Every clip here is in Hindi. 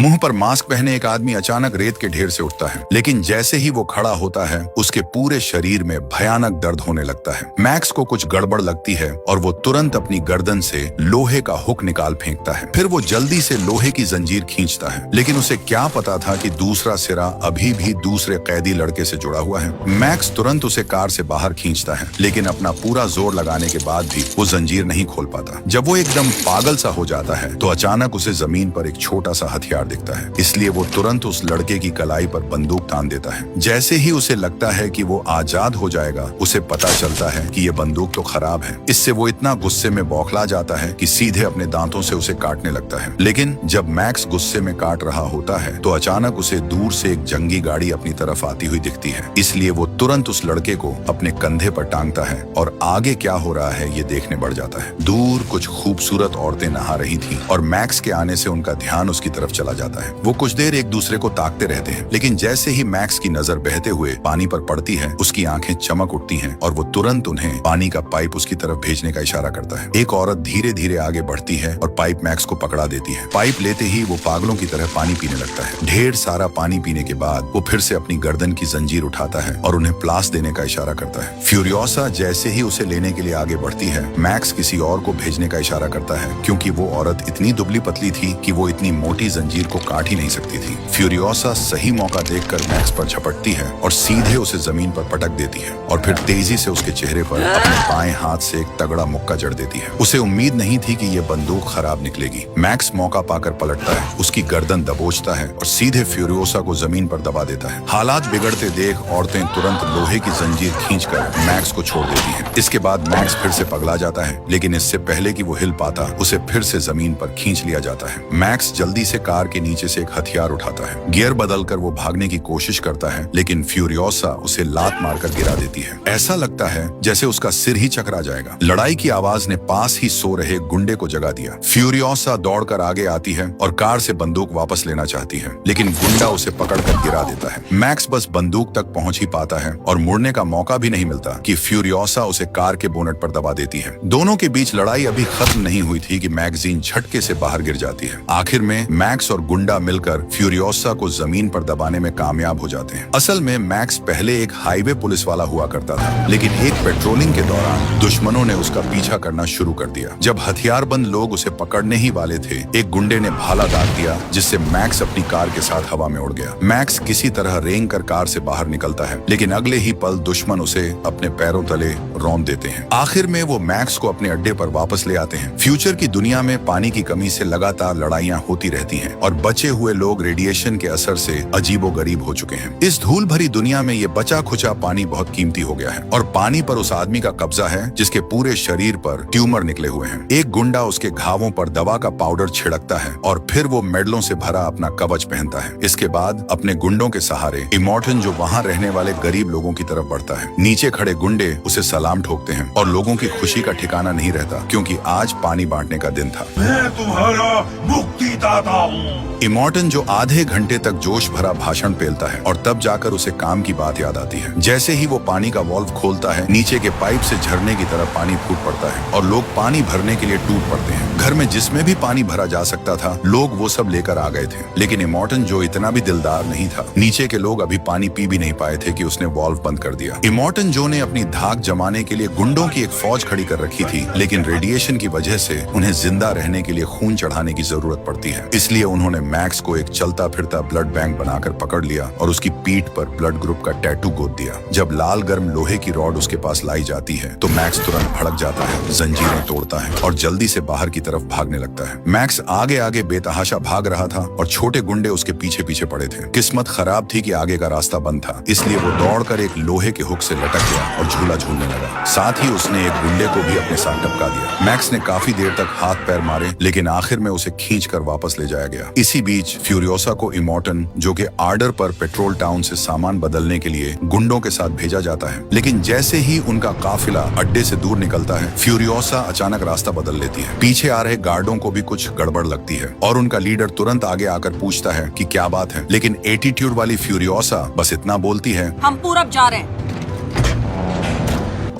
मुंह पर मास्क पहने एक आदमी अचानक रेत के ढेर से उठता है, लेकिन जैसे ही वो खड़ा होता है उसके पूरे शरीर में भयानक दर्द होने लगता है। मैक्स को कुछ गड़बड़ लगती है और वो तुरंत अपनी गर्दन से लोहे का हुक निकाल फेंकता है। फिर वो जल्दी से लोहे की जंजीर खींचता है, लेकिन उसे क्या पता था कि दूसरा सिरा अभी भी दूसरे कैदी लड़के से जुड़ा हुआ है। मैक्स तुरंत उसे कार से बाहर खींचता है, लेकिन अपना पूरा जोर लगाने के बाद भी वो जंजीर नहीं खोल पाता। जब वो एकदम पागल सा हो जाता है तो अचानक उसे जमीन पर एक छोटा सा हथियार दिखता है, इसलिए वो तुरंत उस लड़के की कलाई पर बंदूक तान देता है। जैसे ही उसे लगता है कि वो आजाद हो जाएगा, उसे पता चलता है कि ये बंदूक तो खराब है। इससे वो इतना गुस्से में बौखला जाता है कि सीधे अपने दांतों से उसे काटने लगता है। लेकिन जब मैक्स गुस्से में काट रहा होता है तो अचानक उसे दूर से एक जंगी गाड़ी अपनी तरफ आती हुई दिखती है, इसलिए वो तुरंत उस लड़के को अपने कंधे पर टांगता है और आगे क्या हो रहा है ये देखने बढ़ जाता है। दूर कुछ खूबसूरत औरतें नहा रही थी और मैक्स के आने से उनका ध्यान उसकी तरफ चला जाता है। वो कुछ देर एक दूसरे को ताकते रहते हैं, लेकिन जैसे ही मैक्स की नजर बहते हुए पानी पर पड़ती है, उसकी आंखें चमक उठती हैं और वो तुरंत उन्हें पानी का पाइप उसकी तरफ भेजने का इशारा करता है। एक औरत धीरे धीरे आगे बढ़ती है और पाइप मैक्स को पकड़ा देती है। पाइप लेते ही वो पागलों की तरह पानी पीने लगता है। ढेर सारा पानी पीने के बाद वो फिर से अपनी गर्दन की जंजीर उठाता है और उन्हें प्लास देने का इशारा करता है। फ्यूरियोसा जैसे ही उसे लेने के लिए आगे बढ़ती है, मैक्स किसी और को भेजने का इशारा करता है, क्योंकि वो औरत इतनी दुबली पतली थी कि वो इतनी मोटी जंजीर को काट ही नहीं सकती थी। फ्यूरियोसा सही मौका देखकर मैक्स पर झपटती है और सीधे उसे जमीन पर पटक देती है और फिर तेजी से उसके चेहरे पर अपने बाएं हाथ से एक तगड़ा मुक्का जड़ देती है। उसे उम्मीद नहीं थी कि यह बंदूक खराब निकलेगी। मैक्स मौका पाकर पलटता है, उसकी गर्दन दबोचता है और सीधे फ्यूरियोसा को जमीन पर दबा देता है। हालात बिगड़ते देख औरतें तुरंत लोहे की जंजीर खींचकर मैक्स को छोड़ देती हैं। इसके बाद मैक्स फिर से पगला जाता है, लेकिन इससे पहले कि वो हिल पाता, उसे फिर से जमीन पर खींच लिया जाता है। मैक्स जल्दी से कार के नीचे से एक हथियार उठाता है। गियर बदलकर वो भागने की कोशिश करता है, लेकिन फ्यूरियोसा उसे लात मारकर गिरा देती है। ऐसा लगता है जैसे उसका सिर ही चकरा जाएगा। लड़ाई की आवाज ने पास ही सो रहे गुंडे को जगा दिया। फ्यूरियोसा दौड़कर आगे आती है और कार से बंदूक वापस लेना चाहती है, लेकिन गुंडा उसे पकड़कर गिरा देता है। मैक्स बस बंदूक तक पहुंच ही पाता है और मुड़ने का मौका भी नहीं मिलता कि फ्यूरियोसा उसे कार के बोनट पर दबा देती है। दोनों के बीच लड़ाई अभी खत्म नहीं हुई थी कि मैगजीन झटके से बाहर गिर जाती है। आखिर में मैक्स और गुंडा मिलकर फ्यूरियोसा को जमीन पर दबाने में कामयाब हो जाते हैं। असल में मैक्स पहले एक हाईवे पुलिस वाला हुआ करता था, लेकिन एक पेट्रोलिंग के दौरान दुश्मनों ने उसका पीछा करना शुरू कर दिया। जब हथियारबंद लोग उसे पकड़ने ही वाले थे, एक गुंडे ने भाला दाग दिया, जिससे मैक्स अपनी कार के साथ हवा में उड़ गया। मैक्स किसी तरह रेंग कर कार से बाहर निकलता है, लेकिन अगले ही पल दुश्मन उसे अपने पैरों तले रौंद देते हैं। आखिर में वो मैक्स को अपने अड्डे पर वापस ले आते हैं। फ्यूचर की दुनिया में पानी की कमी से लगातार लड़ाइयां होती रहती हैं और बचे हुए लोग रेडिएशन के असर से अजीबोगरीब हो चुके हैं। इस धूल भरी दुनिया में ये बचा खुचा पानी बहुत कीमती हो गया है और पानी पर उस आदमी का कब्जा है जिसके पूरे शरीर पर ट्यूमर निकले हुए हैं। एक गुंडा उसके घावों पर दवा का पाउडर छिड़कता है और फिर वो मेडलों से भरा अपना कवच पहनता है। इसके बाद अपने गुंडों के सहारे इमॉर्टन, जो वहाँ रहने वाले गरीब लोगों की तरफ बढ़ता है। नीचे खड़े गुंडे उसे सलाम ठोकते हैं और लोगों की खुशी का ठिकाना नहीं रहता, क्योंकि आज पानी बांटने का दिन था। मैं तुम्हारा मुक्तिदाता हूँ। इमॉर्टन जो आधे घंटे तक जोश भरा भाषण पेलता है और तब जाकर उसे काम की बात याद आती है। जैसे ही वो पानी का वाल्व खोलता है, नीचे के पाइप से झरने की तरह पानी फूट पड़ता है और लोग पानी भरने के लिए टूट पड़ते हैं। घर में जिसमें भी पानी भरा जा सकता था, लोग वो सब लेकर आ गए थे, लेकिन इमॉर्टन जो इतना भी दिलदार नहीं था, नीचे के लोग अभी पानी पी भी नहीं पाए थे कि उसने वाल्व बंद कर दिया। इमॉर्टन जो ने अपनी धाक जमाने के लिए गुंडों की एक फौज खड़ी कर रखी थी, लेकिन रेडिएशन की वजह से उन्हें जिंदा रहने के लिए खून चढ़ाने की जरूरत पड़ती है। इसलिए उन्होंने मैक्स को एक चलता फिरता ब्लड बैंक बनाकर पकड़ लिया और उसकी पीठ पर ब्लड ग्रुप का टैटू गोद दिया। जब लाल गर्म लोहे की रॉड उसके पास लाई जाती है तो मैक्स तुरंत भड़क जाता है, जंजीरें तोड़ता है और जल्दी से बाहर की तरफ भागने लगता है। मैक्स आगे आगे बेतहाशा भाग रहा था और छोटे गुंडे उसके पीछे पीछे पड़े थे। किस्मत खराब थी कि आगे का रास्ता बंद था, इसलिए वो दौड़कर एक लोहे के हुक से लटक गया और झूला झूलने लगा। साथ ही उसने एक गुंडे को भी अपने साथ टपका दिया। मैक्स ने काफी देर तक हाथ पैर मारे, लेकिन आखिर में उसे खींचकर वापस ले जाया गया। इसी बीच फ्यूरियोसा को इमॉर्टन, जो कि आर्डर पर पेट्रोल टाउन से सामान बदलने के लिए गुंडों के साथ भेजा जाता है, लेकिन जैसे ही उनका काफिला अड्डे से दूर निकलता है, फ्यूरियोसा अचानक रास्ता बदल लेती है। पीछे आ रहे गार्डों को भी कुछ गड़बड़ लगती है और उनका लीडर तुरंत आगे आकर पूछता है कि क्या बात है, लेकिन एटीट्यूड वाली फ्यूरियोसा बस इतना बोलती है, हम पूरब जा रहे हैं।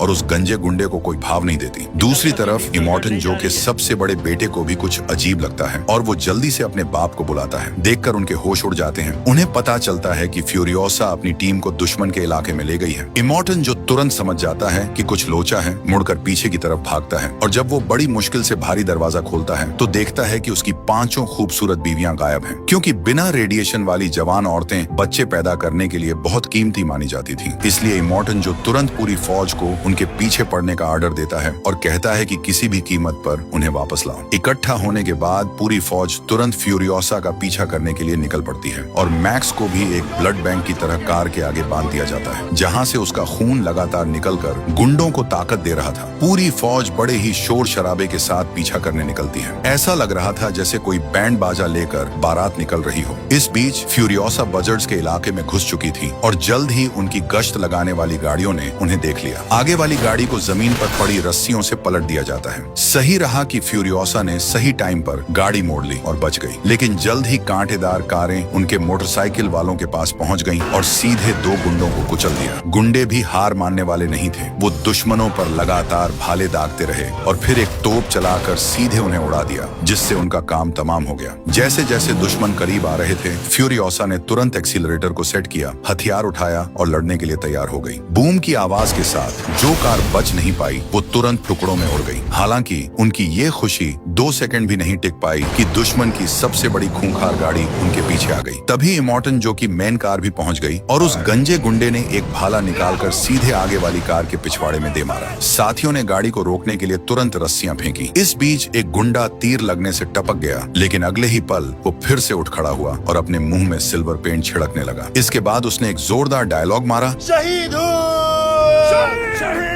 और उस गंजे गुंडे को कोई भाव नहीं देती। दूसरी तरफ इमोर्टन जो के सबसे बड़े बेटे को भी कुछ अजीब लगता है और वो जल्दी से अपने बाप को बुलाता है। देखकर उनके होश उड़ जाते हैं। उन्हें पता चलता है कि फ्यूरियोसा अपनी टीम को दुश्मन के इलाके में ले गई है। इमोर्टन जो तुरंत समझ जाता है कि कुछ लोचा है, मुड़कर पीछे की तरफ भागता है और जब वो बड़ी मुश्किल से भारी दरवाजा खोलता है तो देखता है कि उसकी 5 खूबसूरत बीवियां गायब हैं, क्योंकि बिना रेडिएशन वाली जवान औरतें बच्चे पैदा करने के लिए बहुत कीमती मानी जाती थी। इसलिए इमोर्टन जो तुरंत पूरी फौज को उनके पीछे पड़ने का ऑर्डर देता है और कहता है कि किसी भी कीमत पर उन्हें वापस लाओ। इकट्ठा होने के बाद पूरी फौज तुरंत फ्यूरियोसा का पीछा करने के लिए निकल पड़ती है और मैक्स को भी एक ब्लड बैंक की तरह कार के आगे बांध दिया जाता है, जहां से उसका खून लगातार निकलकर गुंडों को ताकत दे रहा था। पूरी फौज बड़े ही शोर शराबे के साथ पीछा करने निकलती है। ऐसा लग रहा था जैसे कोई बैंड बाजा लेकर बारात निकल रही हो। इस बीच फ्यूरियोसा बजर्ड्स के इलाके में घुस चुकी थी और जल्द ही उनकी गश्त लगाने वाली गाड़ियों ने उन्हें देख लिया। आगे वाली गाड़ी को जमीन पर पड़ी रस्सियों से पलट दिया जाता है। सही रहा कि फ्यूरियोसा ने सही टाइम पर गाड़ी मोड़ ली और बच गई, लेकिन जल्द ही कांटेदार कारें उनके मोटरसाइकिल वालों के पास पहुंच गईं और सीधे 2 गुंडों को कुचल दिया। गुंडे भी हार मानने वाले नहीं थे। वो दुश्मनों पर लगातार भाले दागते रहे और फिर एक तोप चलाकर सीधे उन्हें उड़ा दिया, जिससे उनका काम तमाम हो गया। जैसे जैसे दुश्मन करीब आ रहे थे, फ्यूरियोसा ने तुरंत एक्सीलरेटर को सेट किया, हथियार उठाया और लड़ने के लिए तैयार हो गई। बूम की आवाज के साथ जो कार बच नहीं पाई वो तुरंत टुकड़ों में उड़ गई। हालांकि उनकी ये खुशी 2 सेकंड भी नहीं टिक पाई कि दुश्मन की सबसे बड़ी खूंखार गाड़ी उनके पीछे आ गई। तभी इमोर्टन जो की मेन कार भी पहुंच गई और उस गंजे गुंडे ने एक भाला निकालकर सीधे आगे वाली कार के पिछवाड़े में दे मारा। साथियों ने गाड़ी को रोकने के लिए तुरंत रस्सियां फेंकी। इस बीच एक गुंडा तीर लगने से टपक गया, लेकिन अगले ही पल वो फिर से उठ खड़ा हुआ और अपने मुंह में सिल्वर पेंट छिड़कने लगा। इसके बाद उसने एक जोरदार डायलॉग मारा, शहीद हो!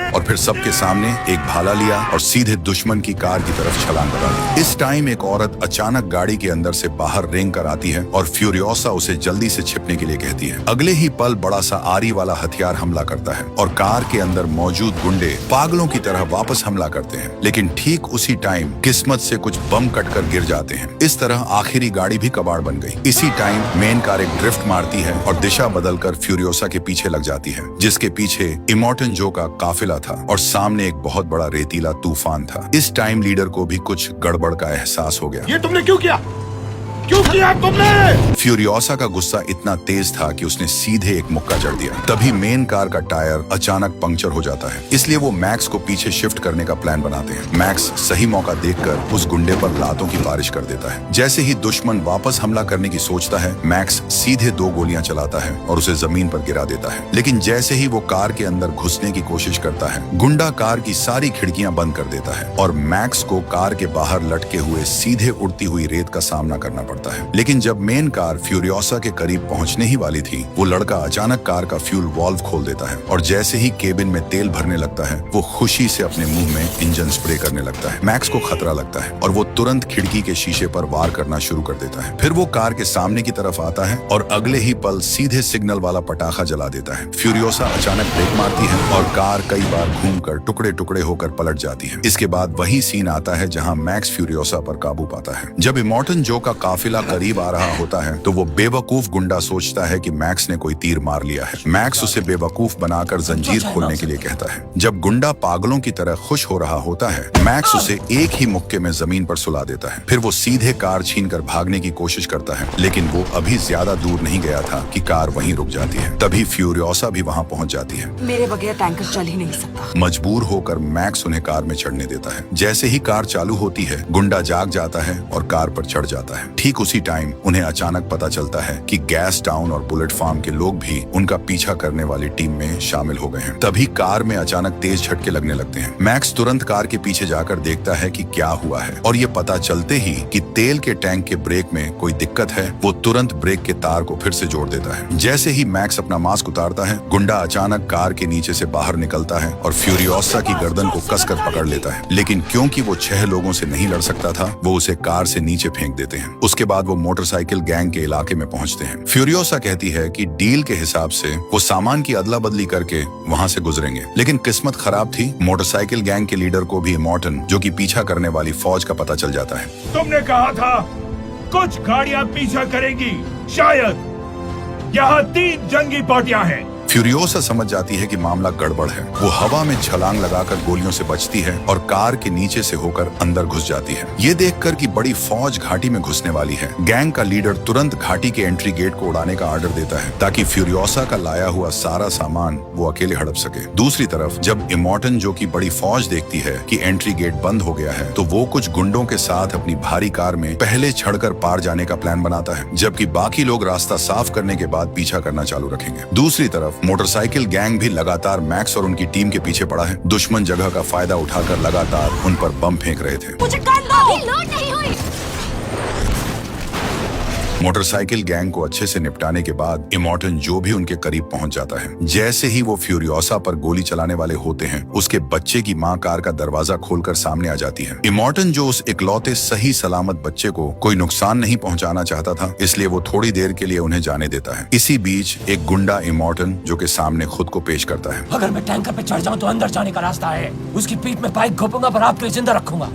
और फिर सबके सामने एक भाला लिया और सीधे दुश्मन की कार की तरफ छलांग लगा दी। इस टाइम एक औरत अचानक गाड़ी के अंदर से बाहर रेंग कर आती है और फ्यूरियोसा उसे जल्दी से छिपने के लिए कहती है। अगले ही पल बड़ा सा आरी वाला हथियार हमला करता है और कार के अंदर मौजूद गुंडे पागलों की तरह वापस हमला करते हैं, लेकिन ठीक उसी टाइम किस्मत से कुछ बम कटकर गिर जाते हैं। इस तरह आखिरी गाड़ी भी कबाड़ बन गई। इसी टाइम मेन कार एक ड्रिफ्ट मारती है और दिशा बदलकर फ्यूरियोसा के पीछे लग जाती है, जिसके पीछे इमोर्टन जो का काफिला था और सामने एक बहुत बड़ा रेतीला तूफान था। इस टाइम लीडर को भी कुछ गड़बड़ का एहसास हो गया। ये तुमने क्यों किया? क्यों किया तुमने? फ्यूरियोसा का गुस्सा इतना तेज था कि उसने सीधे एक मुक्का जड़ दिया। तभी मेन कार का टायर अचानक पंक्चर हो जाता है, इसलिए वो मैक्स को पीछे शिफ्ट करने का प्लान बनाते हैं। मैक्स सही मौका देखकर उस गुंडे पर लातों की बारिश कर देता है। जैसे ही दुश्मन वापस हमला करने की सोचता है, मैक्स सीधे 2 गोलियां चलाता है और उसे जमीन पर गिरा देता है। लेकिन जैसे ही वो कार के अंदर घुसने की कोशिश करता है, गुंडा कार की सारी खिड़कियां बंद कर देता है और मैक्स को कार के बाहर लटके हुए सीधे उड़ती हुई रेत का सामना करना पड़ता है। लेकिन जब मेन कार फ्यूरियोसा के करीब पहुंचने ही वाली थी, वो लड़का अचानक कार का फ्यूल वाल्व खोल देता है और जैसे ही केबिन में तेल भरने लगता है, वो खुशी से अपने मुंह में इंजन स्प्रे करने लगता है। मैक्स को खतरा लगता है और वो तुरंत खिड़की के शीशे पर वार करना शुरू कर देता है। फिर वो कार के सामने की तरफ आता है और अगले ही पल सीधे सिग्नल वाला पटाखा जला देता है। फ्यूरियोसा अचानक ब्रेक मारती है और कार कई बार घूमकर टुकड़े टुकड़े होकर पलट जाती है। इसके बाद वही सीन आता है जहां मैक्स फ्यूरियोसा पर काबू पाता है। जब इमोर्टन जो का काफिला करीब आ रहा होता है तो वो बेवकूफ गुंडा सोचता है कि मैक्स ने कोई तीर मार लिया है। मैक्स उसे बेवकूफ बनाकर जंजीर खोलने के लिए कहता है। जब गुंडा पागलों की तरह खुश हो रहा होता है, मैक्स उसे एक ही मुक्के में जमीन पर सुला देता है। फिर वो सीधे कार छीनकर भागने की कोशिश करता है, लेकिन वो अभी ज्यादा दूर नहीं गया था कि कार वहीं रुक जाती है। तभी फ्यूरियोसा भी वहां पहुंच जाती है। मेरे बगैर टैंकर चल ही नहीं सकता। मजबूर होकर मैक्स उन्हें कार में चढ़ने देता है। जैसे ही कार चालू होती है, गुंडा जाग जाता है और कार पर चढ़ जाता है। ठीक उसी टाइम उन्हें अचानक पता चलता है कि गैस टाउन और बुलेट फार्म के लोग भी उनका पीछा करने वाली टीम में शामिल हो गए हैं। तभी कार में अचानक तेज झटके लगने लगते हैं। मैक्स तुरंत कार के पीछे जाकर देखता है कि क्या हुआ है और ये पता चलते ही कि तेल के टैंक के ब्रेक में कोई दिक्कत है, वो तुरंत ब्रेक के तार को फिर से जोड़ देता है। जैसे ही मैक्स अपना मास्क उतारता है, गुंडा अचानक कार के नीचे से बाहर निकलता है और फ्यूरियोसा की गर्दन को कसकर पकड़ लेता है। लेकिन क्योंकि वो 6 लोगों से नहीं लड़ सकता था, वो उसे कार से नीचे फेंक देते हैं। उसके बाद वो मोटरसाइकिल गैंग के इलाके में पहुंचते हैं। फ्यूरियोसा कहती है कि डील के हिसाब से वो सामान की अदला बदली करके वहां से गुजरेंगे, लेकिन किस्मत खराब थी। मोटरसाइकिल गैंग के लीडर को भी इमोर्टन जो कि पीछा करने वाली फौज का पता चल जाता है। तुमने कहा था कुछ गाड़ियां पीछा करेंगी, शायद यहाँ 3 जंगी पार्टियां हैं। फ्यूरियोसा समझ जाती है कि मामला गड़बड़ है। वो हवा में छलांग लगाकर गोलियों से बचती है और कार के नीचे से होकर अंदर घुस जाती है। ये देखकर कि बड़ी फौज घाटी में घुसने वाली है, गैंग का लीडर तुरंत घाटी के एंट्री गेट को उड़ाने का ऑर्डर देता है ताकि फ्यूरियोसा का लाया हुआ सारा सामान वो अकेले हड़प सके। दूसरी तरफ जब इमोर्टन जो कि बड़ी फौज देखती है कि एंट्री गेट बंद हो गया है, तो वो कुछ गुंडों के साथ अपनी भारी कार में पहले चढ़कर पार जाने का प्लान बनाता है, जबकि बाकी लोग रास्ता साफ करने के बाद पीछा करना चालू रखेंगे। दूसरी तरफ मोटरसाइकिल गैंग भी लगातार मैक्स और उनकी टीम के पीछे पड़ा है। दुश्मन जगह का फायदा उठाकर लगातार उन पर बम फेंक रहे थे। मुझे गन दो। अभी लोड नहीं हुई। मोटरसाइकिल गैंग को अच्छे से निपटाने के बाद इमोर्टन जो भी उनके करीब पहुंच जाता है। जैसे ही वो फ्यूरियोसा पर गोली चलाने वाले होते हैं, उसके बच्चे की मां कार का दरवाजा खोलकर सामने आ जाती है। इमोर्टन जो उस इकलौते सही सलामत बच्चे को कोई नुकसान नहीं पहुंचाना चाहता था, इसलिए वो थोड़ी देर के लिए उन्हें जाने देता है। इसी बीच एक गुंडा इमोर्टन जो कि सामने खुद को पेश करता है। अगर मैं टैंकर पे चढ़ जाऊं तो अंदर जाने का रास्ता है। उसकी पीठ में पाइप घोपूंगा पर आपको जिंदा रखूंगा।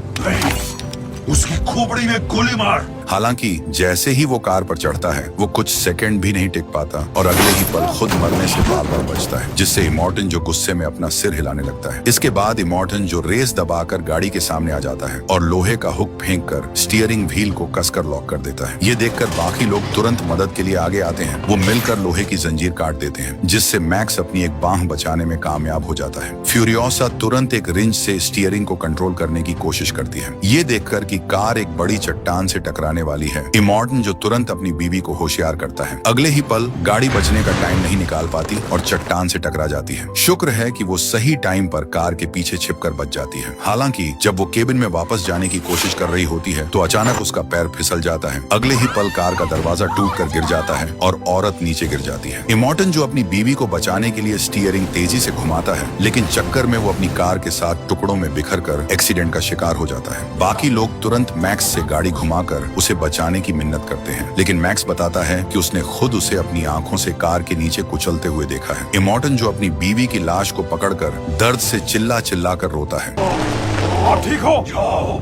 उसकी खोपड़ी में गोली मार। हालांकि जैसे ही वो कार पर चढ़ता है, वो कुछ सेकंड भी नहीं टिक पाता और अगले ही पल खुद मरने से बार बार बचता है, जिससे इमोर्टन जो गुस्से में अपना सिर हिलाने लगता है। इसके बाद इमोर्टन जो रेस दबाकर गाड़ी के सामने आ जाता है और लोहे का हुक फेंककर स्टीयरिंग व्हील को कसकर लॉक कर देता है। ये देखकर बाकी लोग तुरंत मदद के लिए आगे आते हैं। वो मिलकर लोहे की जंजीर काट देते हैं, जिससे मैक्स अपनी एक बांह बचाने में कामयाब हो जाता है। फ्यूरियोसा तुरंत एक रिंच से स्टीयरिंग को कंट्रोल करने की कोशिश करती है। ये देखकर कि कार एक बड़ी चट्टान से टकराने वाली है, इमोर्टन जो तुरंत अपनी बीवी को होशियार करता है। अगले ही पल गाड़ी बचने का टाइम नहीं निकाल पाती और चट्टान से टकरा जाती है। शुक्र है कि वो सही टाइम पर कार के पीछे छिपकर बच जाती है। हालांकि जब वो केबिन में वापस जाने की कोशिश कर रही होती है, तो अचानक उसका पैर फिसल जाता है। अगले ही पल कार का दरवाजा टूटकर गिर जाता है और औरत नीचे गिर जाती है। इमोर्टन जो अपनी बीवी को बचाने के लिए स्टीयरिंग तेजी से घुमाता है, लेकिन चक्कर में वो अपनी कार के साथ टुकड़ों में बिखर कर एक्सीडेंट का शिकार हो जाता है। बाकी लोग तुरंत मैक्स से गाड़ी घुमाकर उसे बचाने की मिन्नत करते हैं, लेकिन मैक्स बताता है कि उसने खुद उसे अपनी आंखों से कार के नीचे कुचलते हुए देखा है। इमोर्टन जो अपनी बीवी की लाश को पकड़कर दर्द से चिल्ला चिल्ला कर रोता है। आप ठीक हो? जाओ।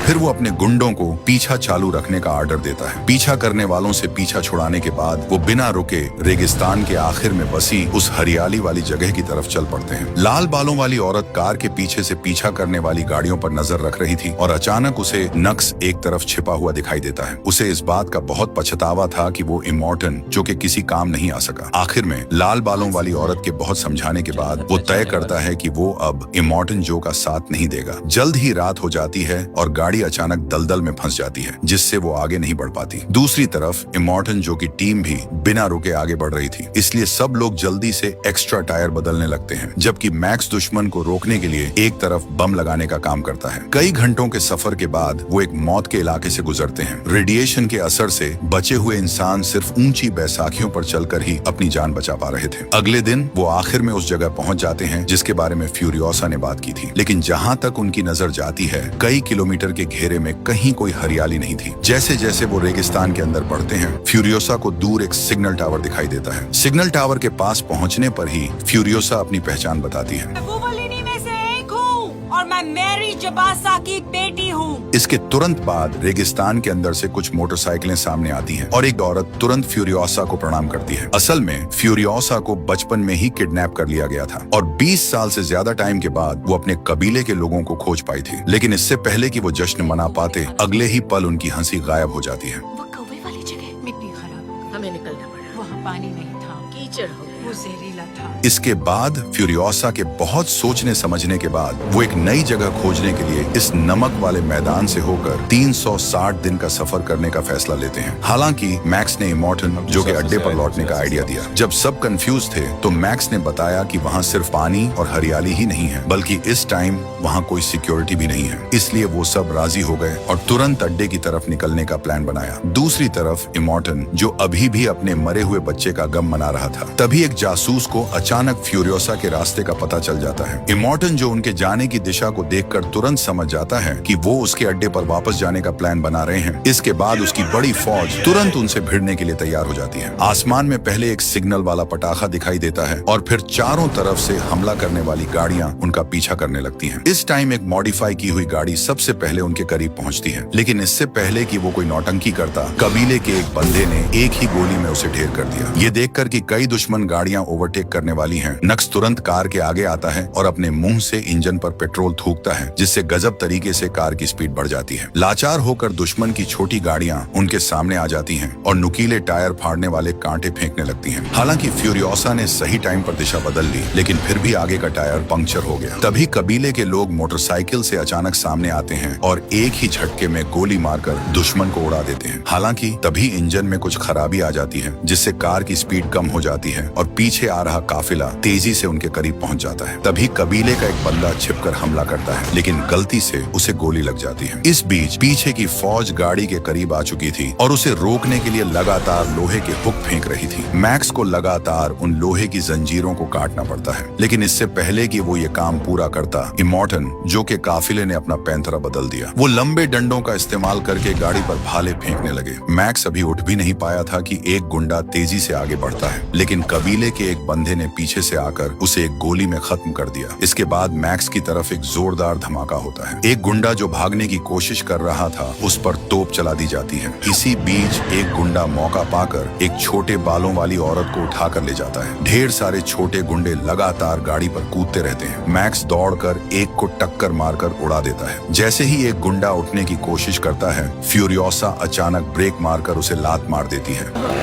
फिर वो अपने गुंडों को पीछा चालू रखने का ऑर्डर देता है। पीछा करने वालों से पीछा छुड़ाने के बाद वो बिना रुके रेगिस्तान के आखिर में बसी उस हरियाली वाली जगह की तरफ चल पड़ते हैं। लाल बालों वाली औरत कार के पीछे से पीछा करने वाली गाड़ियों पर नजर रख रही थी और अचानक उसे नक्श एक तरफ छिपा हुआ दिखाई देता है। उसे इस बात का बहुत पछतावा था कि वो इमोर्टन जो कि किसी काम नहीं आ सका। आखिर में लाल बालों वाली औरत के बहुत समझाने के बाद वो तय करता है कि वो अब इमोर्टन जो का साथ नहीं देगा। जल्द ही रात हो जाती है और गाड़ी अचानक दलदल में फंस जाती है, जिससे वो आगे नहीं बढ़ पाती। दूसरी तरफ इमोर्टन जो की टीम भी बिना रुके आगे बढ़ रही थी, इसलिए सब लोग जल्दी से एक्स्ट्रा टायर बदलने लगते हैं, जबकि मैक्स दुश्मन को रोकने के लिए एक तरफ बम लगाने का काम करता है। कई घंटों के सफर के बाद वो एक मौत के इलाके से गुजरते हैं। रेडिएशन के असर से बचे हुए इंसान सिर्फ ऊंची बैसाखियों पर चलकर ही अपनी जान बचा पा रहे थे। अगले दिन वो आखिर में उस जगह पहुंच जाते हैं जिसके बारे में फ्यूरियोसा ने बात की थी, लेकिन जहां तक उनकी नजर जाती है, कई किलोमीटर के घेरे में कहीं कोई हरियाली नहीं थी। जैसे जैसे वो रेगिस्तान के अंदर बढ़ते हैं, फ्यूरियोसा को दूर एक सिग्नल टावर दिखाई देता है। सिग्नल टावर के पास पहुंचने पर ही फ्यूरियोसा अपनी पहचान बताती है। मैं बुबलिनी में से एक हूँ और मैं मैरी जबासा की बेटी हूँ। इसके तुरंत बाद रेगिस्तान के अंदर से कुछ मोटरसाइकिलें सामने आती हैं और एक औरत तुरंत फ्यूरियोसा को प्रणाम करती है। असल में फ्यूरियोसा को बचपन में ही किडनैप कर लिया गया था और 20 साल से ज्यादा टाइम के बाद वो अपने कबीले के लोगों को खोज पाई थी, लेकिन इससे पहले कि वो जश्न मना पाते, अगले ही पल उनकी हंसी गायब हो जाती है। वो कौवे वाली जगह मिट्टी खराब हो गई। हमें निकलना पड़ा। वहाँ पानी नहीं था, कीचड़ हो गया। वो जहरीला था। इसके बाद फ्यूरियोसा के बहुत सोचने समझने के बाद वो एक नई जगह खोजने के लिए इस नमक वाले मैदान से होकर 360 दिन का सफर करने का फैसला लेते हैं। हालांकि मैक्स ने इमोर्टन जो कि अड्डे पर लौटने का आइडिया दिया। जब सब कंफ्यूज थे तो मैक्स ने बताया कि वहाँ सिर्फ पानी और हरियाली ही नहीं है, बल्कि इस टाइम वहाँ कोई सिक्योरिटी भी नहीं है। इसलिए वो सब राजी हो गए और तुरंत अड्डे की तरफ निकलने का प्लान बनाया। दूसरी तरफ इमोर्टन जो अभी भी अपने मरे हुए बच्चे का गम मना रहा था, तभी एक जासूस को अचानक फ्यूरियोसा के रास्ते का पता चल जाता है। इमोर्टन जो उनके जाने की दिशा को देखकर तुरंत समझ जाता है कि वो उसके अड्डे पर वापस जाने का प्लान बना रहे हैं। इसके बाद उसकी बड़ी फौज तुरंत उनसे भिड़ने के लिए तैयार हो जाती है। आसमान में पहले एक सिग्नल वाला पटाखा दिखाई देता है और फिर चारों तरफ से हमला करने वाली गाड़ियां उनका पीछा करने लगती हैं। इस टाइम एक मॉडिफाई की हुई गाड़ी सबसे पहले उनके करीब पहुंचती है, लेकिन इससे पहले कि वो कोई नौटंकी करता, कबीले के एक बंदे ने एक ही गोली में उसे ढेर कर दिया। ये देखकर कि कई दुश्मन गाड़ियां ओवरटेक करने वाली हैं, नक्स तुरंत कार के आगे आता है और अपने मुंह से इंजन पर पेट्रोल थूकता है, जिससे गजब तरीके से कार की स्पीड बढ़ जाती है। लाचार होकर दुश्मन की छोटी गाड़ियां उनके सामने आ जाती हैं और नुकीले टायर फाड़ने वाले कांटे फेंकने लगती हैं। हालांकि फ्यूरियोसा ने सही टाइम पर दिशा बदल ली, लेकिन फिर भी आगे का टायर पंक्चर हो गया। तभी कबीले के लोग मोटरसाइकिल से अचानक सामने आते हैं और एक ही झटके में गोली मारकर दुश्मन को उड़ा देते हैं। हालांकि तभी इंजन में कुछ खराबी आ जाती है, जिससे कार की स्पीड कम हो जाती है और पीछे आ रहा काफिला तेजी से उनके करीब पहुंच जाता है। तभी कबीले का एक बंदा छिपकर हमला करता है, लेकिन गलती से उसे गोली लग जाती है। इस बीच पीछे की फौज गाड़ी के करीब आ चुकी थी और उसे रोकने के लिए लगातार लोहे के हुक फेंक रही थी। मैक्स को लगातार उन लोहे की जंजीरों को काटना पड़ता है, लेकिन इससे पहले कि वो ये काम पूरा करता, इमोर्टन जो के काफिले ने अपना पैंतरा बदल दिया। वो लंबे डंडों का इस्तेमाल करके गाड़ी पर भाले फेंकने लगे। मैक्स अभी उठ भी नहीं पाया था कि एक गुंडा तेजी से आगे बढ़ता है, लेकिन कबीले के एक बंदे ने पीछे से आकर उसे एक गोली में खत्म कर दिया। इसके बाद मैक्स की तरफ एक जोरदार धमाका होता है। एक गुंडा जो भागने की कोशिश कर रहा था, उस पर तोप चला दी जाती है। इसी बीच एक गुंडा मौका पाकर एक छोटे बालों वाली औरत को उठाकर ले जाता है। ढेर सारे छोटे गुंडे लगातार गाड़ी पर कूदते रहते हैं। मैक्स दौड़कर एक को टक्कर मारकर उड़ा देता है। जैसे ही एक गुंडा उठने की कोशिश करता है, फ्यूरियोसा अचानक ब्रेक मारकर उसे लात मार देती है।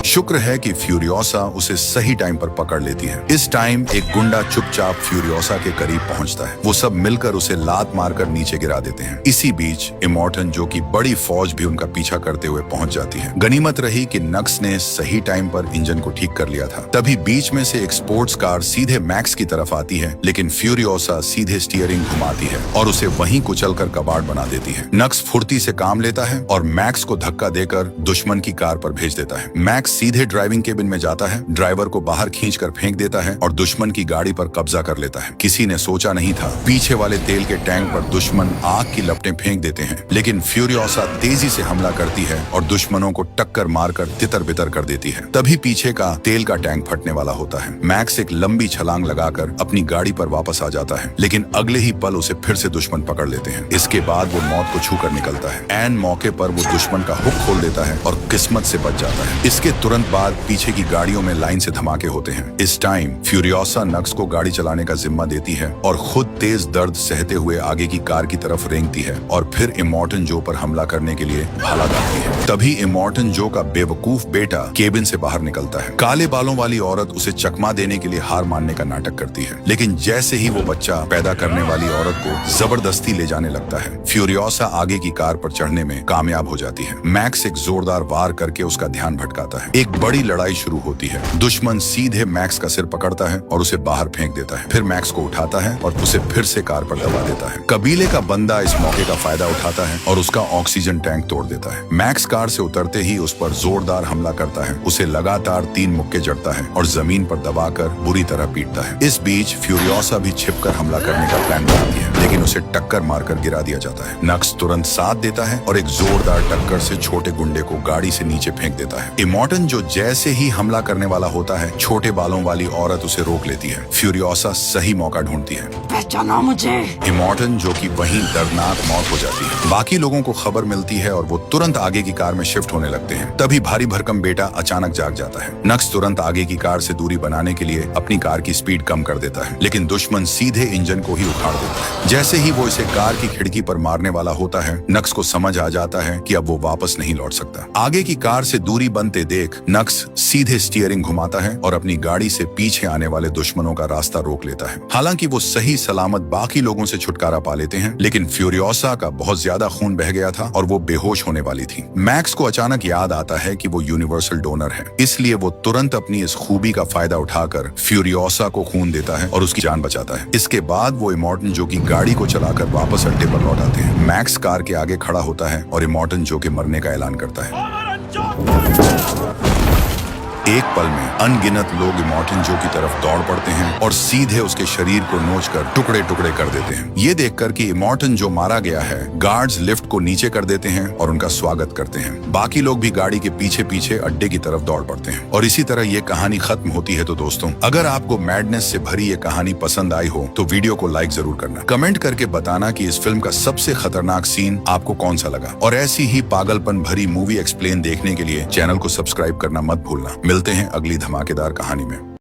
शुक्र है कि फ्यूरियोसा उसे सही टाइम पर पकड़ लेती है। इस टाइम एक गुंडा चुपचाप फ्यूरियोसा के करीब पहुंचता है। वो सब मिलकर उसे लात मारकर नीचे गिरा देते हैं। इसी बीच इमोर्टन जो कि बड़ी फौज भी उनका पीछा करते हुए पहुंच जाती है। गनीमत रही कि नक्स ने सही टाइम पर इंजन को ठीक कर लिया था। तभी बीच में से एक स्पोर्ट्स कार सीधे मैक्स की तरफ आती है, लेकिन फ्यूरियोसा सीधे स्टीयरिंग घुमाती है और उसे वहीं कुचलकर कबाड़ बना देती है। नक्स फुर्ती से काम लेता है और मैक्स को धक्का देकर दुश्मन की कार पर भेज देता है। मैक्स सीधे ड्राइविंग केबिन में जाता है, ड्राइवर को बाहर खींचकर फेंक देता है और दुश्मन की गाड़ी पर कब्जा कर लेता है। किसी ने सोचा नहीं था, पीछे वाले तेल के टैंक पर दुश्मन आग की लपटें फेंक देते हैं, लेकिन फ्यूरियोसा तेजी से हमला करती है और दुश्मनों को टक्कर मारकर तितर बितर कर देती है। तभी पीछे का तेल का टैंक फटने वाला होता है। मैक्स एक लंबी छलांग लगाकर अपनी गाड़ी पर वापस आ जाता है, लेकिन अगले ही पल उसे फिर से दुश्मन पकड़ लेते हैं। इसके बाद वो मौत को छूकर निकलता है। ऐन मौके पर वो दुश्मन का हुक खोल देता है और किस्मत से बच जाता है। इसके तुरंत बाद पीछे की गाड़ियों में लाइन से धमाके होते हैं। इस टाइम फ्यूरियोसा नक्स को गाड़ी चलाने का जिम्मा देती है और खुद तेज दर्द सहते हुए आगे की कार की तरफ रेंगती है और फिर इमोर्टन जो पर हमला करने के लिए भाला डालती है। तभी इमोर्टन जो का बेवकूफ बेटा केबिन से बाहर निकलता है। काले बालों वाली औरत उसे चकमा देने के लिए हार मानने का नाटक करती है, लेकिन जैसे ही वो बच्चा पैदा करने वाली औरत को जबरदस्ती ले जाने लगता है, फ्यूरियोसा आगे की कार पर चढ़ने में कामयाब हो जाती है। मैक्स एक जोरदार वार करके उसका ध्यान भटकाता है। एक बड़ी लड़ाई शुरू होती है। दुश्मन सीधे मैक्स का सिर पकड़ता है और उसे बाहर फेंक देता है। फिर मैक्स को उठाता है और उसे फिर से कार पर दबा देता है। कबीले का बंदा इस मौके का फायदा उठाता है और उसका ऑक्सीजन टैंक तोड़ देता है। मैक्स कार से उतरते ही उस पर जोरदार हमला करता है। उसे लगातार 3 मुक्के जड़ता है और जमीन पर दबाकर बुरी तरह पीटता है। इस बीच फ्यूरियोसा भी छिपकर हमला करने का प्लान बनाती है, लेकिन उसे टक्कर मारकर गिरा दिया जाता है। नक्स तुरंत साथ देता है और एक जोरदार टक्कर से छोटे गुंडे को गाड़ी से नीचे फेंक देता है। इमोर्टन जो जैसे ही हमला करने वाला होता है, छोटे बालों वाली औरत उसे रोक लेती है। फ्यूरियोसा सही मौका ढूंढती है। पहचाना मुझे। इमोर्टन जो कि वहीं दर्दनाक मौत हो जाती है। बाकी लोगों को खबर मिलती है और वो तुरंत आगे की कार में शिफ्ट होने लगते हैं। तभी भारी भरकम बेटा अचानक जाग जाता है। नक्स तुरंत आगे की कार से दूरी बनाने के लिए अपनी कार की स्पीड कम कर देता है, लेकिन दुश्मन सीधे इंजन को ही उखाड़ देता है। जैसे ही वो इसे कार की खिड़की पर मारने वाला होता है, नक्स को समझ आ जाता है कि अब वो वापस नहीं लौट सकता। आगे की कार से दूरी बनते देख नक्स सीधे स्टीयरिंग घुमाता है और अपनी गाड़ी से पीछे आने वाले दुश्मनों का रास्ता रोक लेता है। हालांकि वो सही सलामत बाकी लोगों से छुटकारा पा लेते हैं, लेकिन फ्यूरियोसा का बहुत ज्यादा खून बह गया था और वो बेहोश होने वाली थी। मैक्स को अचानक याद आता है कि वो यूनिवर्सल डोनर है, इसलिए वो तुरंत अपनी इस खूबी का फायदा उठाकर फ्यूरियोसा को खून देता है और उसकी जान बचाता है। इसके बाद वो इमोर्टन जो की गाड़ी को चलाकर वापस अड्डे पर लौट आते हैं। मैक्स कार के आगे खड़ा होता है और इमोर्टन जो के मरने का ऐलान करता है। एक पल में अनगिनत लोग इमोर्टन जो की तरफ दौड़ पड़ते हैं और सीधे उसके शरीर को नोचकर टुकड़े टुकड़े कर देते हैं। ये देखकर कि इमोर्टन जो मारा गया है, गार्ड्स लिफ्ट को नीचे कर देते हैं और उनका स्वागत करते हैं। बाकी लोग भी गाड़ी के पीछे पीछे अड्डे की तरफ दौड़ पड़ते हैं और इसी तरह ये कहानी खत्म होती है। तो दोस्तों, अगर आपको मैडनेस से भरी ये कहानी पसंद आई हो तो वीडियो को लाइक जरूर करना। कमेंट करके बताना कि इस फिल्म का सबसे खतरनाक सीन आपको कौन सा लगा। और ऐसी ही पागलपन भरी मूवी एक्सप्लेन देखने के लिए चैनल को सब्सक्राइब करना मत भूलना। मिलते हैं अगली धमाकेदार कहानी में।